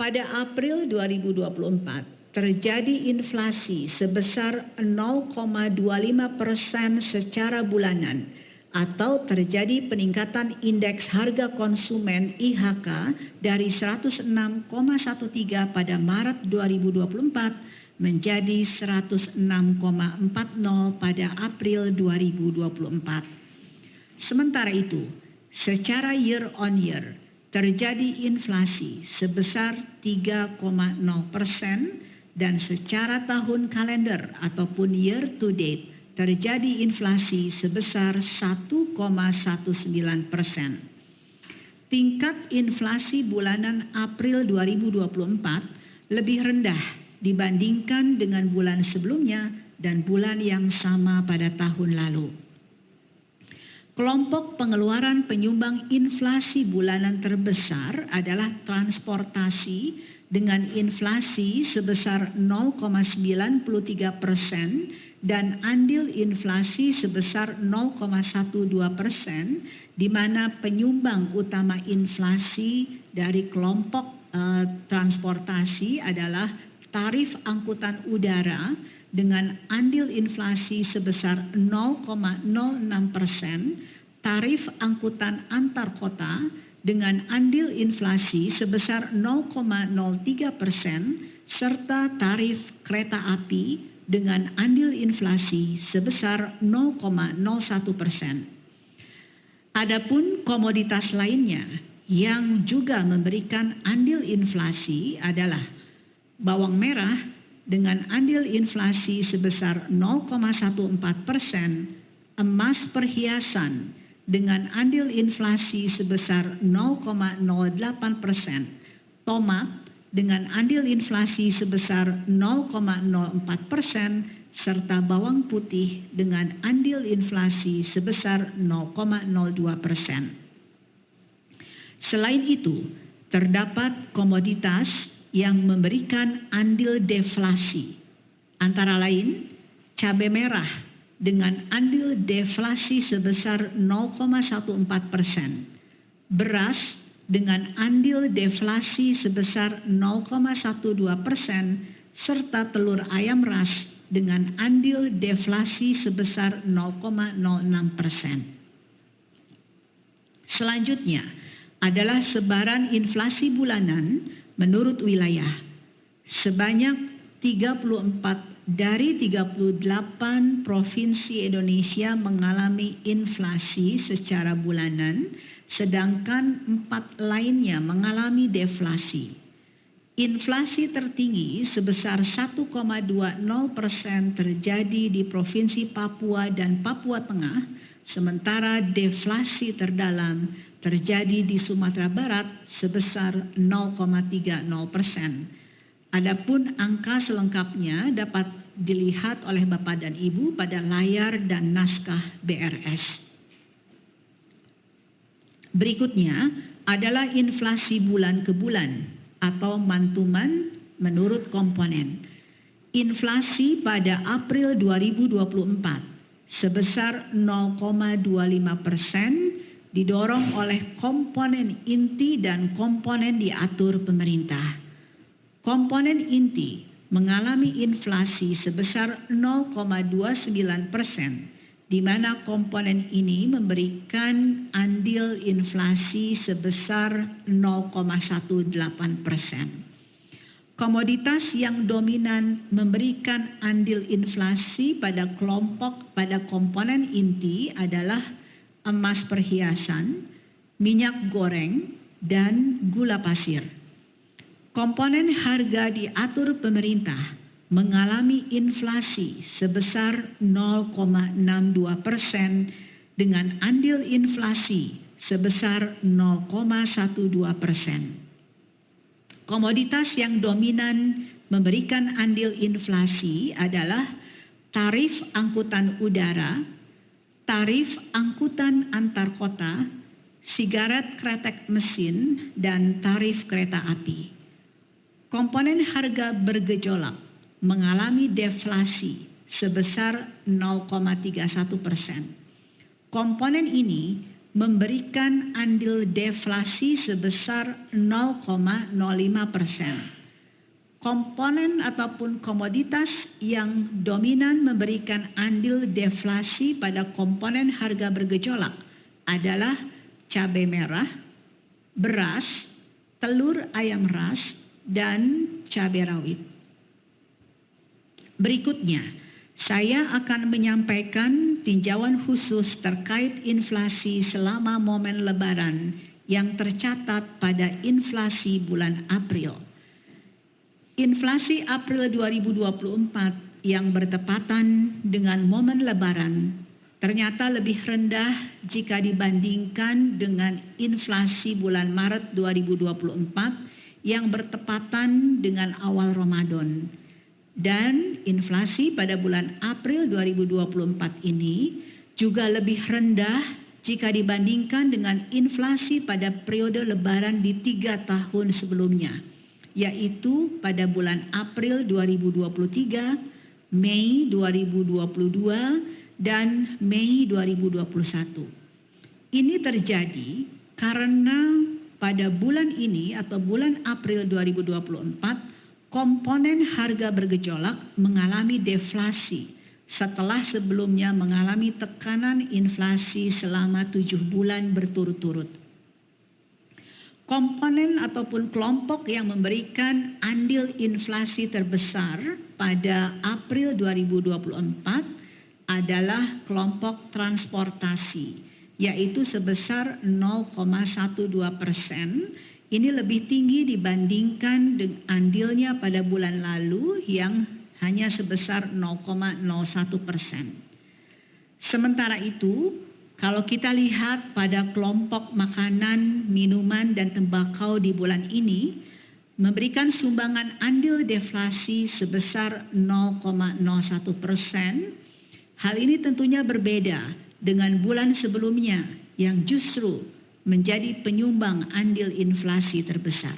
Pada April 2024, terjadi inflasi sebesar 0,25% secara bulanan atau terjadi peningkatan indeks harga konsumen IHK dari 106,13 pada Maret 2024 menjadi 106,40 pada April 2024. Sementara itu, secara year on year terjadi inflasi sebesar 3,0% dan secara tahun kalender ataupun year to date terjadi inflasi sebesar 1,19%. Tingkat inflasi bulanan April 2024 lebih rendah dibandingkan dengan bulan sebelumnya dan bulan yang sama pada tahun lalu. Kelompok pengeluaran penyumbang inflasi bulanan terbesar adalah transportasi dengan inflasi sebesar 0,93% dan andil inflasi sebesar 0,12%, di mana penyumbang utama inflasi dari kelompok transportasi adalah tarif angkutan udara dengan andil inflasi sebesar 0,06%, tarif angkutan antar kota dengan andil inflasi sebesar 0,03%, serta tarif kereta api dengan andil inflasi sebesar 0,01%. Adapun komoditas lainnya yang juga memberikan andil inflasi adalah bawang merah dengan andil inflasi sebesar 0,14%, emas perhiasan dengan andil inflasi sebesar 0,08%, tomat dengan andil inflasi sebesar 0,04%, serta bawang putih dengan andil inflasi sebesar 0,02%. Selain itu, terdapat komoditas yang memberikan andil deflasi, antara lain cabai merah dengan andil deflasi sebesar 0,14%, beras dengan andil deflasi sebesar 0,12%, serta telur ayam ras dengan andil deflasi sebesar 0,06%. Selanjutnya adalah sebaran inflasi bulanan menurut wilayah. Sebanyak 34 dari 38 provinsi Indonesia mengalami inflasi secara bulanan, sedangkan 4 lainnya mengalami deflasi. Inflasi tertinggi sebesar 1,20% terjadi di Provinsi Papua dan Papua Tengah, sementara deflasi terdalam terjadi di Sumatera Barat sebesar 0,30%. Adapun angka selengkapnya dapat dilihat oleh Bapak dan Ibu pada layar dan naskah BRS. Berikutnya adalah inflasi bulan ke bulan atau month-to-month menurut komponen. Inflasi pada April 2024 sebesar 0,25% didorong oleh komponen inti dan komponen diatur pemerintah. Komponen inti mengalami inflasi sebesar 0,29%, di mana komponen ini memberikan andil inflasi sebesar 0,18%. Komoditas yang dominan memberikan andil inflasi pada komponen inti adalah emas perhiasan, minyak goreng, dan gula pasir. Komponen harga diatur pemerintah mengalami inflasi sebesar 0,62% dengan andil inflasi sebesar 0,12%. Komoditas yang dominan memberikan andil inflasi adalah tarif angkutan udara, tarif angkutan antar kota, sigaret kretek mesin, dan tarif kereta api. Komponen harga bergejolak mengalami deflasi sebesar 0,31%. Komponen ini memberikan andil deflasi sebesar 0,05%. Komponen ataupun komoditas yang dominan memberikan andil deflasi pada komponen harga bergejolak adalah cabai merah, beras, telur ayam ras, dan cabai rawit. Berikutnya, saya akan menyampaikan tinjauan khusus terkait inflasi selama momen Lebaran yang tercatat pada inflasi bulan April. Inflasi April 2024 yang bertepatan dengan momen Lebaran ternyata lebih rendah jika dibandingkan dengan inflasi bulan Maret 2024 yang bertepatan dengan awal Ramadan. Dan inflasi pada bulan April 2024 ini juga lebih rendah jika dibandingkan dengan inflasi pada periode Lebaran di 3 tahun sebelumnya, yaitu pada bulan April 2023, Mei 2022, dan Mei 2021. Ini terjadi karena pada bulan ini atau bulan April 2024, komponen harga bergejolak mengalami deflasi setelah sebelumnya mengalami tekanan inflasi selama 7 bulan berturut-turut. Komponen ataupun kelompok yang memberikan andil inflasi terbesar pada April 2024 adalah kelompok transportasi, yaitu sebesar 0,12%. Ini lebih tinggi dibandingkan dengan andilnya pada bulan lalu yang hanya sebesar 0,01%. Sementara itu, kalau kita lihat pada kelompok makanan, minuman, dan tembakau di bulan ini, memberikan sumbangan andil deflasi sebesar 0,01%. Hal ini tentunya berbeda dengan bulan sebelumnya yang justru menjadi penyumbang andil inflasi terbesar.